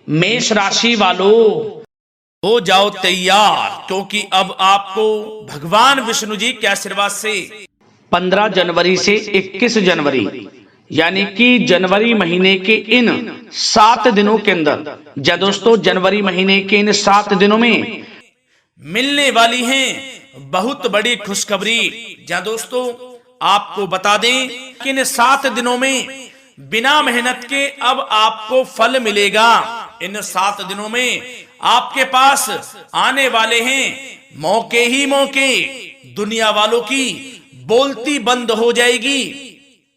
मेष राशि वालों हो जाओ तैयार, क्योंकि अब आपको भगवान विष्णु जी के आशीर्वाद से 15 जनवरी से 21 जनवरी यानी कि जनवरी महीने के इन 7 दिनों के अंदर, या दोस्तों जनवरी महीने के इन 7 दिनों में मिलने वाली हैं बहुत बड़ी खुशखबरी। या दोस्तों आपको बता दें कि इन 7 दिनों में बिना मेहनत के अब आपको फल मिलेगा। इन 7 दिनों में आपके पास आने वाले हैं मौके ही मौके। दुनिया वालों की बोलती बंद हो जाएगी।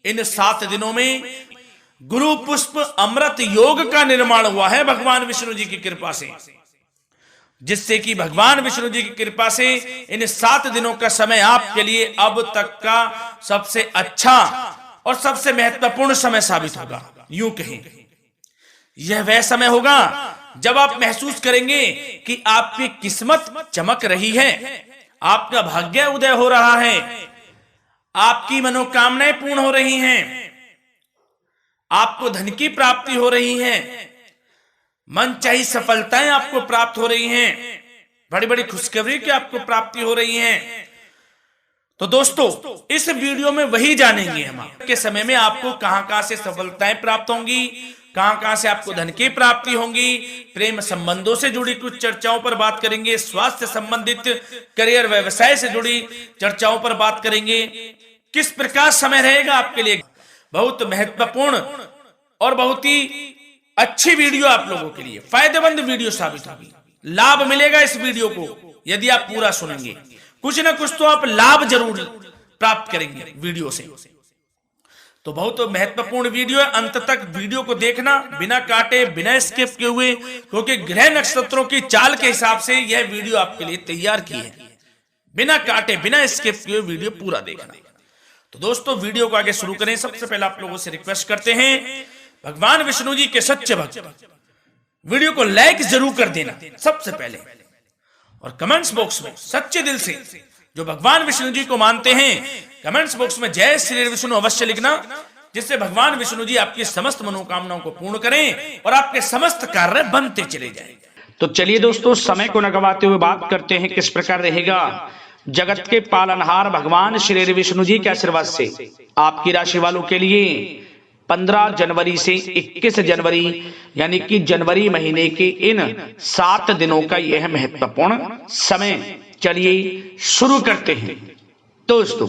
इन 7 दिनों में गुरु पुष्प अमृत योग का निर्माण हुआ है भगवान विष्णु जी की कृपा से, जिससे कि भगवान विष्णु जी की कृपा से इन 7 दिनों का समय आपके लिए अब तक का सबसे अच्छा और सबसे महत्वपूर्ण समय साबित होगा। यूं कहें यह वह समय होगा जब आप महसूस करेंगे कि आपकी किस्मत चमक रही है, आपका भाग्य उदय हो रहा है, आपकी मनोकामनाएं पूर्ण हो रही हैं, आपको धन की प्राप्ति हो रही है, मनचाही सफलताएं आपको प्राप्त हो रही हैं, बड़ी बड़ी खुशखबरी की आपको प्राप्ति हो रही है। तो दोस्तों इस वीडियो में वही जानेंगे हम के समय में आपको कहां से सफलताएं प्राप्त होंगी, कहां से आपको धन की प्राप्ति होंगी, प्रेम संबंधों से जुड़ी कुछ चर्चाओं पर बात करेंगे, स्वास्थ्य संबंधित करियर व्यवसाय से जुड़ी चर्चाओं पर बात करेंगे। किस प्रकार समय रहेगा आपके लिए, बहुत महत्वपूर्ण और बहुत ही अच्छी वीडियो आप लोगों के लिए फायदेमंद वीडियो साबित होगी। लाभ मिलेगा इस वीडियो को यदि आप पूरा सुनेंगे, कुछ ना कुछ तो आप लाभ जरूर प्राप्त करेंगे वीडियो से। तो बहुत महत्वपूर्ण वीडियो है, अंत तक वीडियो को देखना बिना काटे बिना स्किप किए हुए, क्योंकि ग्रह नक्षत्रों की चाल के हिसाब से यह वीडियो आपके लिए तैयार की है। बिना काटे बिना स्किप किए वीडियो पूरा देखना। तो दोस्तों वीडियो को आगे शुरू करें। सबसे पहले आप लोगों से रिक्वेस्ट करते हैं, भगवान विष्णु जी के सच्चे भक्त वीडियो को लाइक जरूर कर देना सबसे पहले, और कमेंट्स बॉक्स में सच्चे दिल से जो भगवान विष्णु जी को मानते हैं कमेंट्स बॉक्स में जय श्री विष्णु अवश्य लिखना, जिससे भगवान विष्णु जी आपकी समस्त मनोकामनाओं को पूर्ण करें और आपके समस्त कार्य बनते चले जाएं। तो चलिए दोस्तों समय को न गवाते हुए बात करते हैं किस प्रकार रहेगा जगत के पालनहार भगवान श्री विष्णु जी के आशीर्वाद से आपकी राशि वालों के लिए 15 जनवरी से 21 जनवरी यानी कि जनवरी महीने के इन 7 दिनों का यह महत्वपूर्ण समय। चलिए शुरू करते हैं। दोस्तों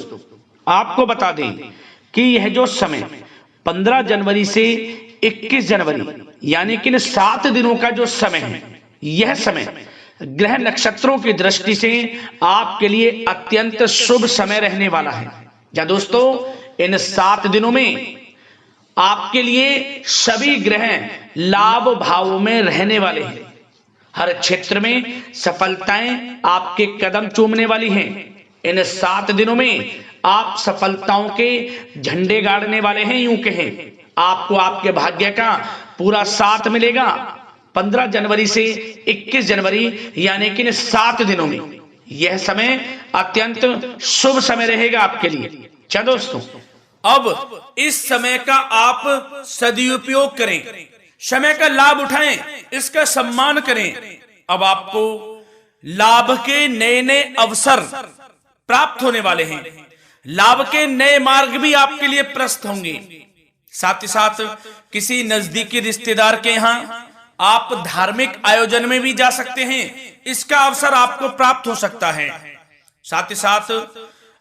आपको बता दें कि यह जो समय 15 जनवरी से 21 जनवरी यानी कि इन 7 दिनों का जो समय है, यह समय ग्रह नक्षत्रों की दृष्टि से आपके लिए अत्यंत शुभ समय रहने वाला है। या दोस्तों इन 7 दिनों में आपके लिए सभी ग्रह लाभ भाव में रहने वाले हैं। हर क्षेत्र में सफलताएं आपके कदम चूमने वाली हैं। इन 7 दिनों में आप सफलताओं के झंडे गाड़ने वाले हैं। यूं कहें आपको आपके भाग्य का पूरा साथ मिलेगा। 15 जनवरी से 21 जनवरी यानी कि इन 7 दिनों में यह समय अत्यंत शुभ समय रहेगा आपके लिए। क्या दोस्तों अब इस समय का आप सदुपयोग करें, समय का लाभ उठाएं, इसका सम्मान करें। अब आपको लाभ के नए नए अवसर प्राप्त होने वाले हैं, लाभ के नए मार्ग भी आपके लिए प्रशस्त होंगे। साथ ही साथ किसी नजदीकी रिश्तेदार के यहाँ आप धार्मिक आयोजन में भी जा सकते हैं, इसका अवसर आपको प्राप्त हो सकता है। साथ ही साथ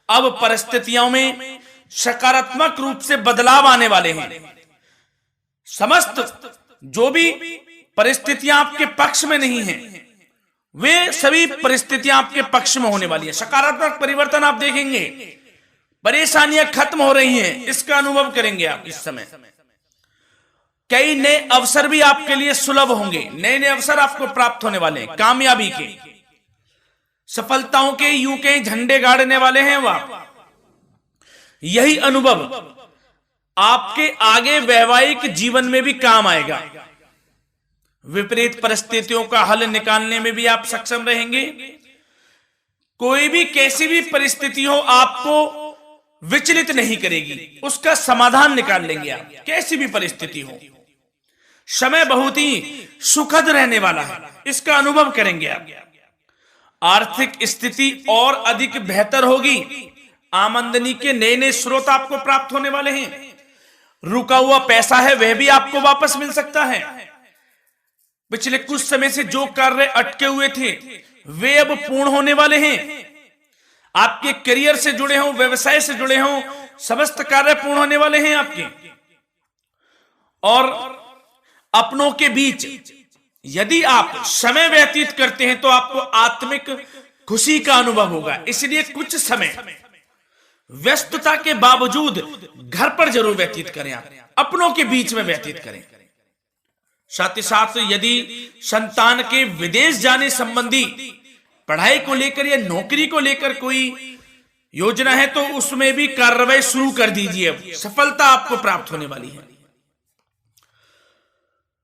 अब परिस्थितियों में सकारात्मक रूप से बदलाव आने वाले हैं। समस्त जो भी परिस्थितियां आपके पक्ष में नहीं हैं, वे सभी परिस्थितियां आपके पक्ष में होने वाली है। सकारात्मक परिवर्तन आप देखेंगे, परेशानियां खत्म हो रही हैं, इसका अनुभव करेंगे आप इस समय। कई नए अवसर भी आपके लिए सुलभ होंगे, नए नए अवसर आपको प्राप्त होने वाले हैं, कामयाबी के, सफलताओं के, यूं के झंडे गाड़ने वाले हैं वह। यही अनुभव आपके आगे वैवाहिक जीवन में भी काम आएगा। विपरीत परिस्थितियों का हल निकालने में भी आप सक्षम रहेंगे। कोई भी कैसी भी परिस्थिति हो आपको विचलित नहीं करेगी, उसका समाधान निकाल लेंगे आप, कैसी भी परिस्थिति हो। समय बहुत ही सुखद रहने वाला है, इसका अनुभव करेंगे आप। आर्थिक स्थिति और अधिक बेहतर होगी। आमदनी के नए नए स्रोत आपको प्राप्त होने वाले हैं। रुका हुआ पैसा है वह भी आपको वापस मिल सकता है। पिछले कुछ समय से जो कार्य अटके हुए थे वे अब पूर्ण होने वाले हैं। आपके करियर से जुड़े हों, व्यवसाय से जुड़े हों, समस्त कार्य पूर्ण होने वाले हैं आपके। और अपनों के बीच यदि आप समय व्यतीत करते हैं तो आपको आत्मिक खुशी का अनुभव होगा। इसलिए कुछ समय व्यस्तता के बावजूद घर पर जरूर व्यतीत करें, आप अपनों के बीच में व्यतीत करें। साथ ही साथ यदि संतान के विदेश जाने संबंधी पढ़ाई को लेकर या नौकरी को लेकर कोई योजना है तो उसमें भी कार्रवाई शुरू कर दीजिए। अब सफलता आपको प्राप्त होने वाली है।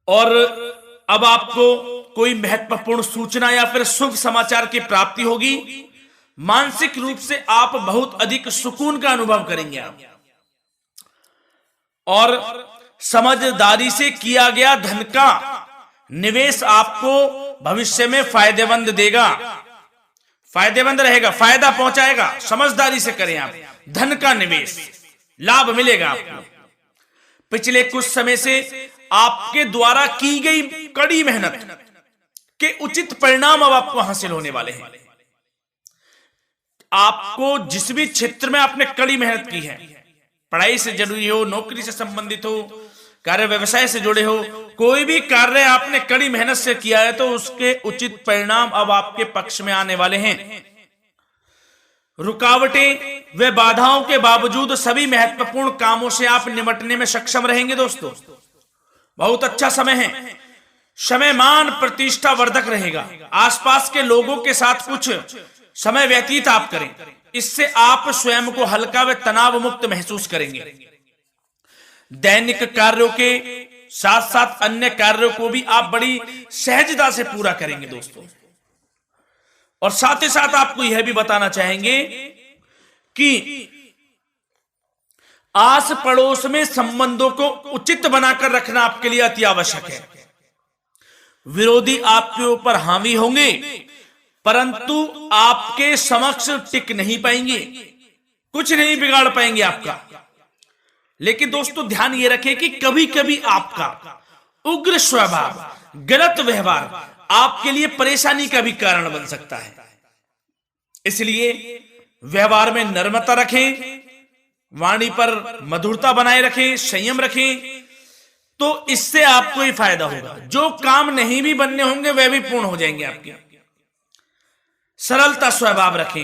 और अब आपको कोई महत्वपूर्ण सूचना या फिर शुभ समाचार की प्राप्ति होगी। मानसिक रूप से आप बहुत अधिक सुकून का अनुभव करेंगे आप। और समझदारी से किया गया धन का निवेश आपको भविष्य में फायदेमंद देगा, फायदेमंद रहेगा, फायदा पहुंचाएगा। समझदारी से करें आप। धन का निवेश लाभ मिलेगा आपको। पिछले कुछ समय से आपके द्वारा की गई कड़ी मेहनत के उचित परिणाम अब आपको हासिल होने वाले हैं। आपको जिस भी क्षेत्र में आपने कड़ी मेहनत की है, पढ़ाई से जरूरी हो, नौकरी से संबंधित हो, कार्य व्यवसाय से जुड़े हो, कोई भी कार्य आपने कड़ी मेहनत से किया है तो उसके उचित परिणाम अब आपके पक्ष में आने वाले हैं। रुकावटें व बाधाओं के बावजूद सभी महत्वपूर्ण कामों से आप निपटने में सक्षम रहेंगे। दोस्तों बहुत अच्छा समय है। समय मान प्रतिष्ठा वर्धक रहेगा। आसपास के लोगों के साथ कुछ समय व्यतीत आप करें, इससे आप स्वयं को हल्का व तनाव मुक्त महसूस करेंगे। दैनिक कार्यों के साथ साथ अन्य कार्यों को भी आप बड़ी सहजता से पूरा करेंगे दोस्तों। और साथ ही साथ आपको यह भी बताना चाहेंगे कि आस पड़ोस में संबंधों को उचित बनाकर रखना आपके लिए अति आवश्यक है। विरोधी आपके ऊपर हावी होंगे परंतु आपके समक्ष टिक नहीं पाएंगे, कुछ नहीं बिगाड़ पाएंगे आपका। लेकिन दोस्तों ध्यान ये रखें कि कभी कभी आपका उग्र स्वभाव, गलत व्यवहार आपके लिए परेशानी का भी कारण बन सकता है। इसलिए व्यवहार में नम्रता रखें, वाणी पर मधुरता बनाए रखें, संयम रखें, तो इससे आपको ही फायदा होगा। जो काम नहीं भी बनने होंगे वह भी पूर्ण हो जाएंगे आपके। सरलता स्वभाव रखें।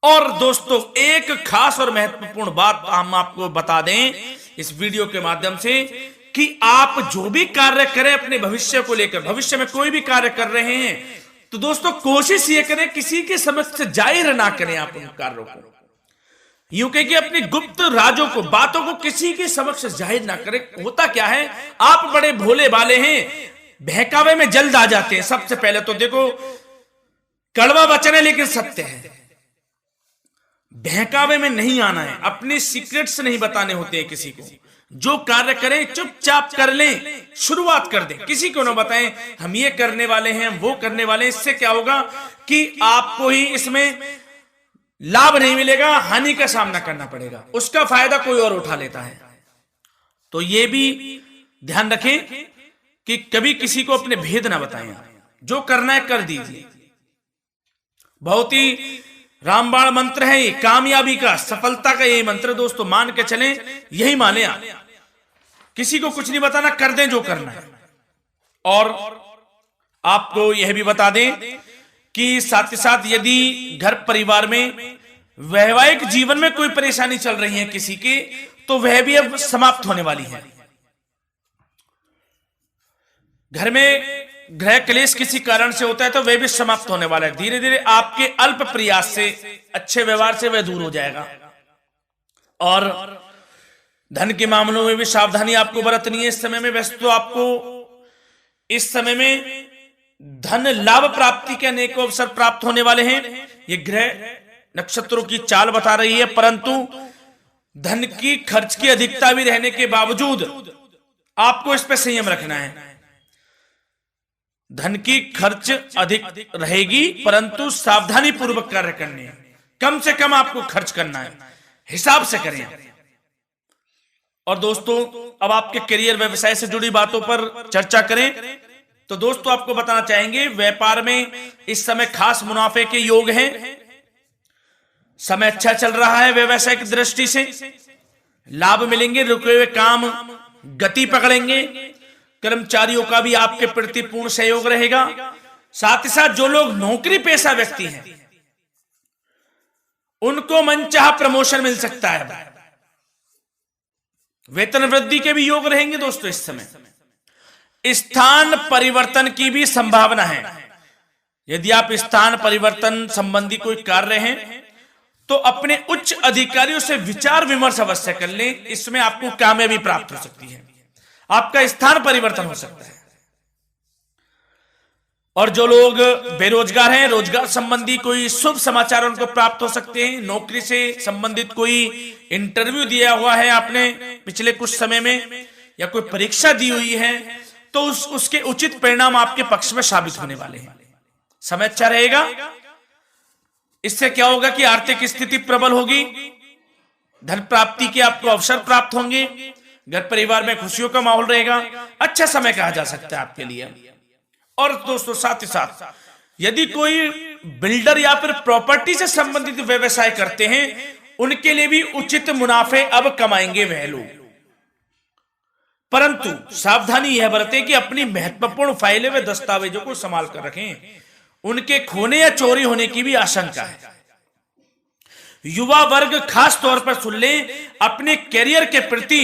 और दोस्तों एक खास और महत्वपूर्ण बात हम आपको बता दें इस वीडियो के माध्यम से कि आप जो भी कार्य करें अपने भविष्य को लेकर, भविष्य में कोई भी कार्य कर रहे हैं तो दोस्तों कोशिश ये करें किसी के समक्ष जाहिर ना करें आप उन कार्यों को। यूं कह कि अपनी गुप्त राजों को, बातों को किसी के समक्ष जाहिर ना करें। होता क्या है, आप बड़े भोले भाले हैं, बहकावे में जल्द आ जाते हैं। सबसे पहले तो देखो कड़वा वचन है लेकिन सत्य है। बहकावे में नहीं आना है, अपने सीक्रेट्स नहीं बताने होते हैं किसी को। जो कार्य करें चुपचाप कर लें, शुरुआत कर दें, किसी को ना बताएं हम ये करने वाले हैं, हम वो करने वाले हैं। इससे क्या होगा कि आपको ही इसमें लाभ नहीं मिलेगा, हानि का सामना करना पड़ेगा, उसका फायदा कोई और उठा लेता है। तो ये भी ध्यान रखें कि कभी किसी को अपने भेद ना बताएं। जो करना है कर दीजिए। बहुत ही रामबाण मंत्र है ये, कामयाबी का, सफलता का यही मंत्र दोस्तों। मान के चलें, यही माने आप। किसी को कुछ नहीं बताना, कर दें जो करना है। और आपको यह भी बता दें कि साथ ही साथ यदि घर परिवार में वैवाहिक जीवन में कोई परेशानी चल रही है किसी के, तो वह भी अब समाप्त होने वाली है। घर में गृह क्लेश किसी कारण से होता है तो वह भी समाप्त होने वाला है। धीरे धीरे आपके अल्प प्रयास से, अच्छे व्यवहार से वह दूर हो जाएगा। और धन के मामलों में भी सावधानी आपको बरतनी है इस समय में। वैसे तो आपको इस समय में धन लाभ प्राप्ति के अनेक अवसर प्राप्त होने वाले हैं, ये ग्रह नक्षत्रों की चाल बता रही है। परंतु धन की खर्च की अधिकता भी रहने के बावजूद आपको इस पे संयम रखना है। धन की खर्च अधिक रहेगी, परंतु सावधानी पूर्वक कार्य करने हैं। कम से कम आपको खर्च करना है, हिसाब से करें। और दोस्तों, अब आपके करियर व्यवसाय से जुड़ी बातों पर चर्चा करें तो दोस्तों आपको बताना चाहेंगे, व्यापार में इस समय खास मुनाफे के योग हैं। समय अच्छा चल रहा है, व्यवसाय की दृष्टि से लाभ मिलेंगे, रुके हुए काम गति पकड़ेंगे। कर्मचारियों का भी आपके प्रति पूर्ण सहयोग रहेगा। साथ ही साथ जो लोग नौकरी पेशा व्यक्ति हैं उनको मनचाहा प्रमोशन मिल सकता है। वेतन वृद्धि के भी योग रहेंगे दोस्तों। इस समय स्थान परिवर्तन की भी संभावना है। यदि आप स्थान परिवर्तन संबंधी कोई कार्य हैं तो अपने उच्च अधिकारियों से विचार विमर्श अवश्य कर लें। इसमें आपको कामयाबी प्राप्त हो सकती है, आपका स्थान परिवर्तन हो सकता है। और जो लोग बेरोजगार हैं, रोजगार संबंधी कोई शुभ समाचार उनको प्राप्त हो सकते हैं। नौकरी से संबंधित कोई इंटरव्यू दिया हुआ है आपने पिछले कुछ समय में, या कोई परीक्षा दी हुई है, तो उसके उचित परिणाम आपके पक्ष में साबित होने वाले हैं। समय अच्छा रहेगा। इससे क्या होगा कि आर्थिक स्थिति प्रबल होगी, धन प्राप्ति के आपको अवसर प्राप्त होंगे, घर परिवार में खुशियों का माहौल रहेगा। अच्छा समय कहा जा सकता है आपके लिए। और दोस्तों साथ ही साथ यदि कोई बिल्डर या फिर प्रॉपर्टी से संबंधित व्यवसाय करते हैं, उनके लिए भी उचित मुनाफे अब कमाएंगे वह लोग। परंतु सावधानी यह बरतें कि अपनी महत्वपूर्ण फाइलें व दस्तावेजों को संभाल कर रखें, उनके खोने या चोरी होने की भी आशंका है। युवा वर्ग खास तौर पर सुन लें, अपने कैरियर के प्रति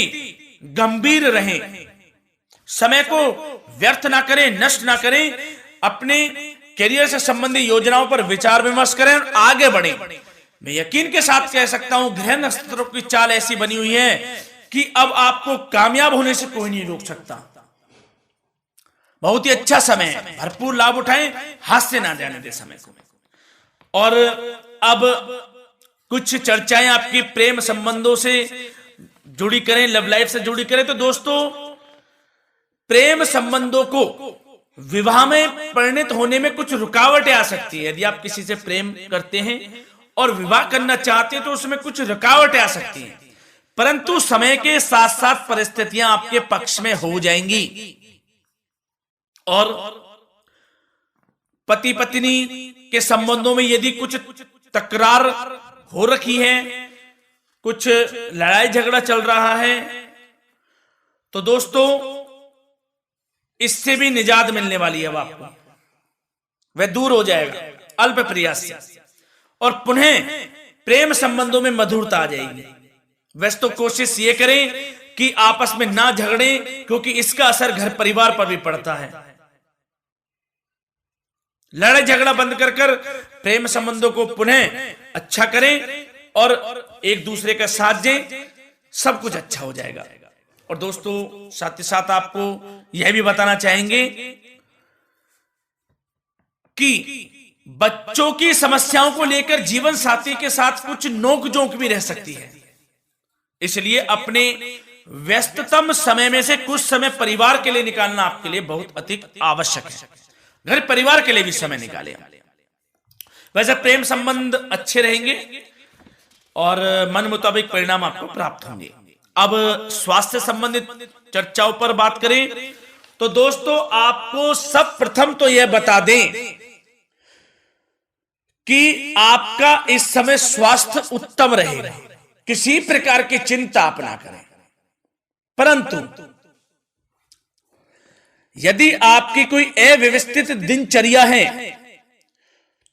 गंभीर रहें, समय को व्यर्थ ना करें, नष्ट ना करें। अपने कैरियर से संबंधित योजनाओं पर विचार विमर्श करें और आगे बढ़ें। मैं यकीन के साथ कह सकता हूं, ग्रह नक्षत्रों की चाल ऐसी बनी हुई है कि अब आपको कामयाब होने से कोई नहीं रोक सकता। बहुत ही अच्छा समय है, भरपूर लाभ उठाएं, हाथ से ना जाने दे समय को। और अब कुछ चर्चाएं आपकी प्रेम संबंधों से जुड़ी करें, लव लाइफ से जुड़ी करें। तो दोस्तों, प्रेम संबंधों को विवाह में परिणत होने में कुछ रुकावटें आ सकती है। यदि आप किसी से प्रेम करते हैं और विवाह करना चाहते हैं तो उसमें कुछ रुकावटें आ सकती हैं, परंतु समय के साथ साथ परिस्थितियां आपके पक्ष में हो जाएंगी। और पति पत्नी के संबंधों में यदि कुछ तकरार हो रखी है, कुछ लड़ाई झगड़ा चल रहा है, तो दोस्तों इससे भी निजात मिलने वाली है। अब आपको वह दूर हो जाएगा अल्प प्रयास से, और पुनः प्रेम संबंधों में मधुरता आ जाएगी। वैसे तो कोशिश ये करें कि आपस में ना झगड़ें, क्योंकि इसका असर घर परिवार पर भी पड़ता है। लड़ाई झगड़ा बंद कर प्रेम संबंधों को पुनः अच्छा करें और एक दूसरे का साथ दें, सब कुछ अच्छा हो जाएगा। और दोस्तों साथ ही साथ आपको यह भी बताना चाहेंगे कि बच्चों की समस्याओं को लेकर जीवन साथी के साथ कुछ नोक-झोंक भी रह सकती है। इसलिए अपने व्यस्ततम समय में से कुछ समय परिवार के लिए निकालना आपके लिए बहुत अधिक आवश्यक है। घर परिवार के लिए भी समय निकालें। वैसे प्रेम संबंध अच्छे रहेंगे और मन मुताबिक परिणाम आपको प्राप्त होंगे। अब स्वास्थ्य संबंधित चर्चाओं पर बात करें तो दोस्तों, आपको सब प्रथम तो यह बता दें कि आपका इस समय स्वास्थ्य उत्तम रहेगा। किसी प्रकार की चिंता आप ना करें, परंतु यदि आपकी कोई अव्यवस्थित दिनचर्या है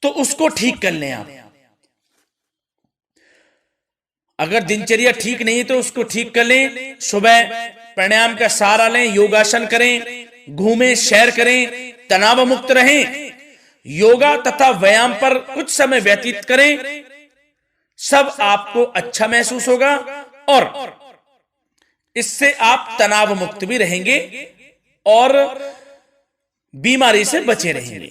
तो उसको ठीक कर लें आप। अगर दिनचर्या ठीक नहीं तो उसको ठीक कर लें। सुबह प्राणायाम का सहारा लें, योगासन करें, घूमें, सैर करें, तनाव मुक्त रहें, योगा तथा व्यायाम पर कुछ समय व्यतीत करें। सब आपको अच्छा महसूस होगा और इससे आप तनाव मुक्त भी रहेंगे और बीमारी से बचे रहेंगे।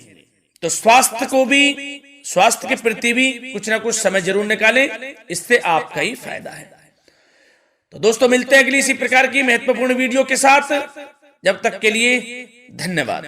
तो स्वास्थ्य के प्रति भी कुछ ना कुछ समय जरूर निकालें, इससे आपका ही फायदा है। तो दोस्तों मिलते हैं अगली इसी प्रकार की महत्वपूर्ण वीडियो के साथ। जब तक के लिए धन्यवाद।